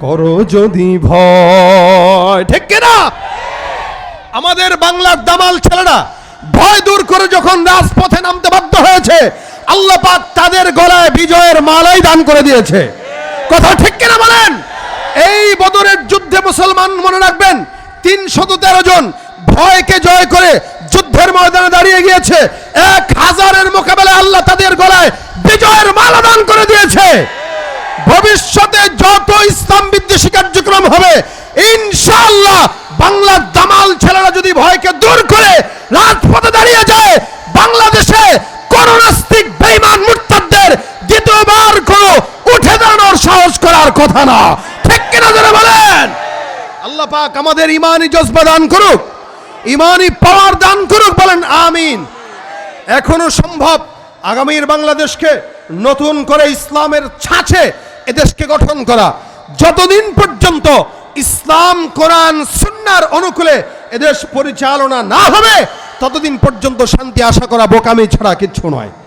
করো যদি ভয়, ঠিক কিনা? আমাদের বাংলার দামাল ছেলেরা ভয় দূর করে যখন রাজপথে নামতে বাধ্য হয়েছে, আল্লাহ পাক তাদের গলায় বিজয়ের মালাই দান করে দিয়েছে। কথা ঠিক কিনা বলেন? এই বদরের যুদ্ধে মুসলমান মনে রাখবেন 313 জন ভয়কে জয় করে যুদ্ধের ময়দানে দাঁড়িয়ে গিয়েছে। 1000-এর মোকাবেলায় আল্লাহ তাদের গলায় বিজয়ের মালা দান করে দিয়েছে। ভবিষ্যতে যত ইসলাম বিদ্বেষী কার্যক্রম হবে, ইনশাআল্লাহ বাংলার দামাল ছেলেরা যদি ভয়কে দূর করে রাজপথে দাঁড়িয়ে যায়, বাংলাদেশে কোন নাস্তিক বেঈমান মুরতাদদের দ্বিতীয়বার কোন উঠে দাঁড়ানোর সাহস করার কথা না। ঠিক কিনা যারা বলেন? আল্লাহ পাক আমাদের ইমানি জজবা দান করুক, ইমানি পাওয়ার দান করুক, বলেন আমিন। এখনো সম্ভব আগামীর বাংলাদেশকে নতুন করে ইসলামের ছাঁচে এদেশকে গঠন করা। যতদিন পর্যন্ত ইসলাম কোরআন সুন্নাহর অনুকূলে এদেশ পরিচালনা না হবে, ততদিন পর্যন্ত শান্তি আশা করা বোকামি ছাড়া কিচ্ছু নয়।